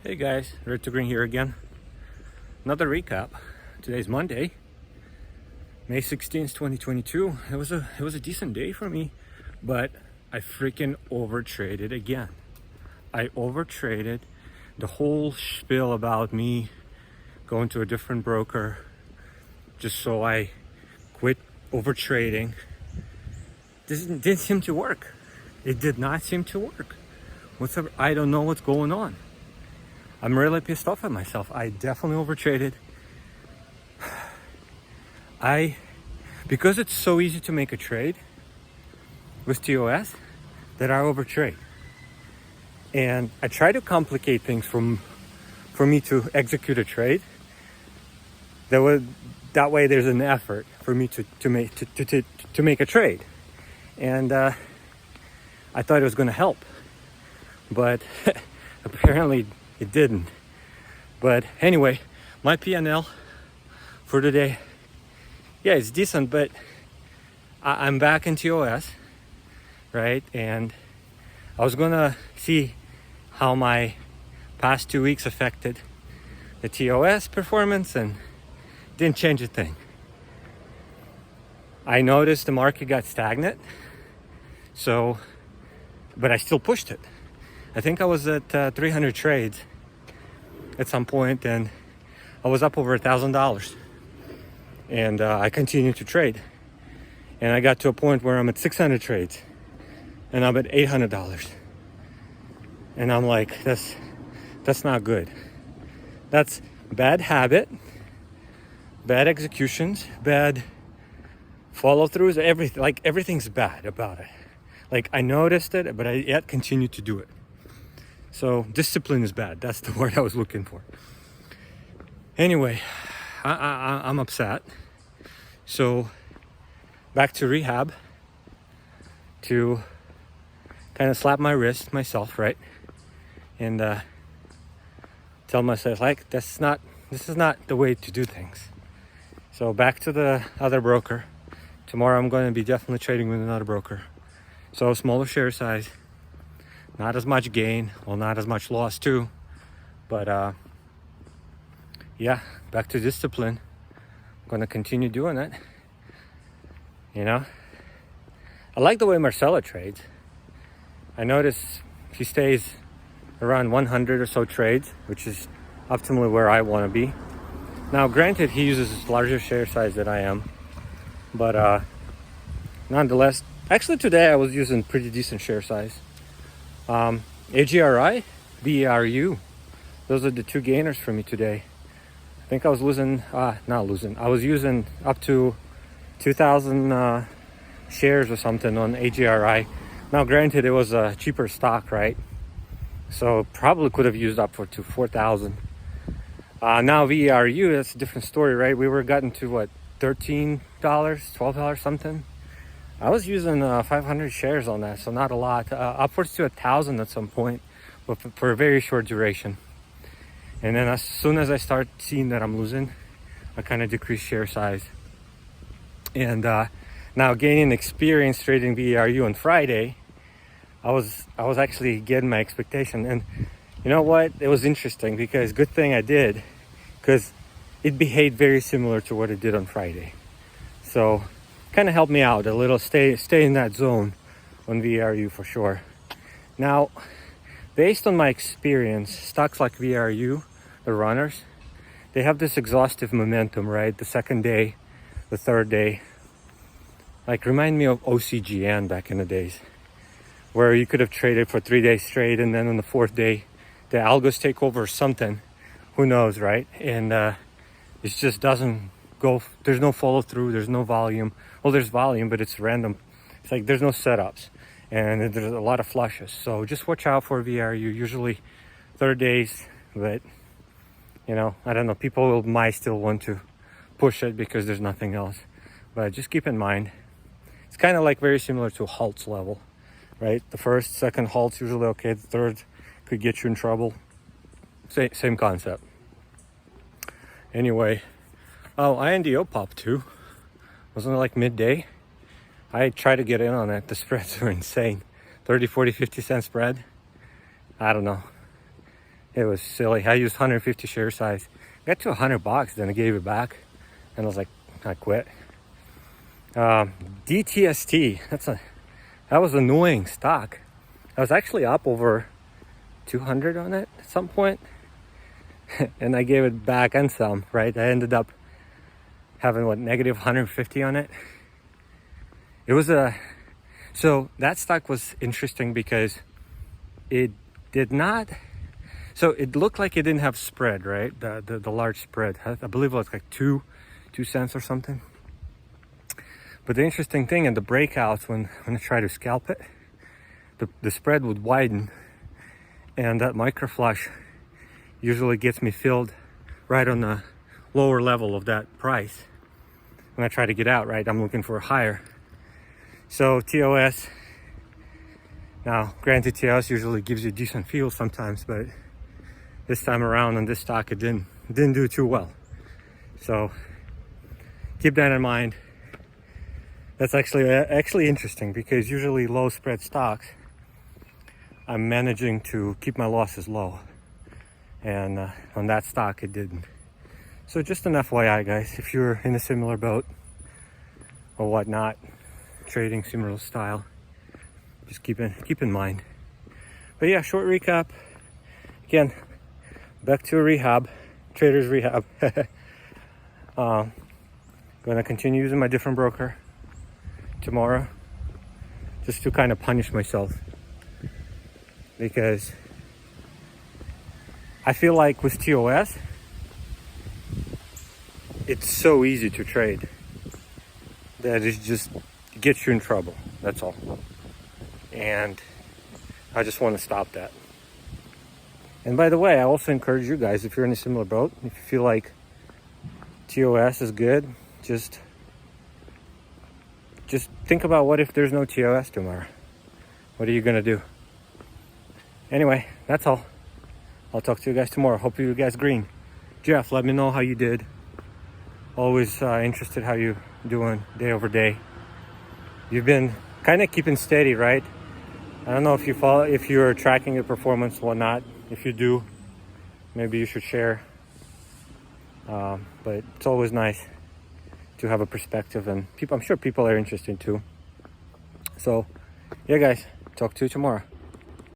Hey guys, Red to Green here again. Another recap. Today's Monday, May 16th, 2022. It was a decent day for me, but I freaking overtraded again. I overtraded. The whole spiel about me going to a different broker just so I quit overtrading didn't seem to work. It did not seem to work. I don't know what's going on. I'm really pissed off at myself. I definitely overtraded. Because it's so easy to make a trade with TOS that I overtrade. And I try to complicate things for me to execute a trade. That way there's an effort for me to make a trade. And I thought it was going to help. But apparently it didn't. But anyway, my P&L for today, yeah, it's decent, but I'm back in TOS, right? And I was gonna see how my past 2 weeks affected the TOS performance, and didn't change a thing. I noticed the market got stagnant, but I still pushed it. I think I was at 300 trades at some point, and I was up over $1,000. And I continued to trade. And I got to a point where I'm at 600 trades, and I'm at $800. And I'm like, that's not good. That's bad habit, bad executions, bad follow-throughs, everything. Like, everything's bad about it. Like, I noticed it, but I yet continue to do it. So discipline is bad. That's the word I was looking for. Anyway, I'm upset. So back to rehab to kind of slap my wrist myself, right? And tell myself, like, this is not the way to do things. So back to the other broker. Tomorrow I'm going to be definitely trading with another broker. So smaller share size. Not as much gain, well, not as much loss too, but yeah, back to discipline. I'm gonna continue doing it. You know, I like the way Marcelo trades. I notice he stays around 100 or so trades, which is optimally where I want to be. Now, granted, he uses larger share size than I am, but nonetheless, actually today I was using pretty decent share size. AGRI, BERU, those are the two gainers for me today. I think I was I was using up to 2,000 shares or something on AGRI. Now, granted, it was a cheaper stock, right? So probably could have used up to 4,000. Now VERU, that's a different story, right? We were gotten to what, $13, $12 something. I was using 500 shares on that, so not a lot. Upwards to 1,000 at some point, but for a very short duration. And then as soon as I start seeing that I'm losing, I kind of decrease share size. And now gaining experience trading VERU on Friday, I was actually getting my expectation. And you know what? It was interesting because good thing I did, because it behaved very similar to what it did on Friday. So kind of helped me out a little, stay in that zone on VRU for sure. Now, based on my experience, stocks like VRU, the runners, they have this exhaustive momentum, right? The second day, the third day. Like, remind me of OCGN back in the days, where you could have traded for 3 days straight, and then on the fourth day, the algos take over or something. Who knows, right? And it just doesn't go. There's no follow through, there's no volume. Well, there's volume, but it's random. It's like there's no setups, and there's a lot of flushes. So just watch out for VRU. Usually third days, but you know, I don't know, people might still want to push it because there's nothing else, but just keep in mind it's kind of like very similar to halts level, right? The first, second halt's usually okay. The third could get you in trouble. Same concept. Anyway, INDO popped too. Wasn't it like midday? I tried to get in on it. The spreads are insane. 30, 40, 50 cent spread. I don't know. It was silly. I used 150 share size. Got to $100, then I gave it back, and I was like, I quit. DTST. That was annoying stock. I was actually up over 200 on it at some point, and I gave it back and some. Right, I ended up having what, negative 150 on it. It was so that stock was interesting because it did not. So it looked like it didn't have spread, right? The large spread. I believe it was like 2 cents or something. But the interesting thing in the breakouts, when I try to scalp it, the spread would widen, and that micro flush usually gets me filled right on the lower level of that price. When I try to get out, right, I'm looking for a higher. So TOS, now granted TOS usually gives you a decent feel sometimes, but this time around on this stock it didn't do too well. So keep that in mind. That's actually interesting, because usually low spread stocks I'm managing to keep my losses low, and on that stock it didn't. So just an FYI, guys, if you're in a similar boat or whatnot, trading similar style, just keep in mind. But yeah, short recap. Again, back to a rehab, trader's rehab. Gonna continue using my different broker tomorrow, just to kind of punish myself, because I feel like with TOS, it's so easy to trade that it just gets you in trouble. That's all. And I just want to stop that. And by the way, I also encourage you guys, if you're in a similar boat, if you feel like TOS is good, just think about, what if there's no TOS tomorrow? What are you gonna do? Anyway, that's all. I'll talk to you guys tomorrow. Hope you guys green. Jeff, let me know how you did. Always interested how you doing day over day. You've been kind of keeping steady, right? I don't know if you're tracking your performance or whatnot. If you do, maybe you should share. But it's always nice to have a perspective, and I'm sure people are interested too. So yeah, guys, talk to you tomorrow.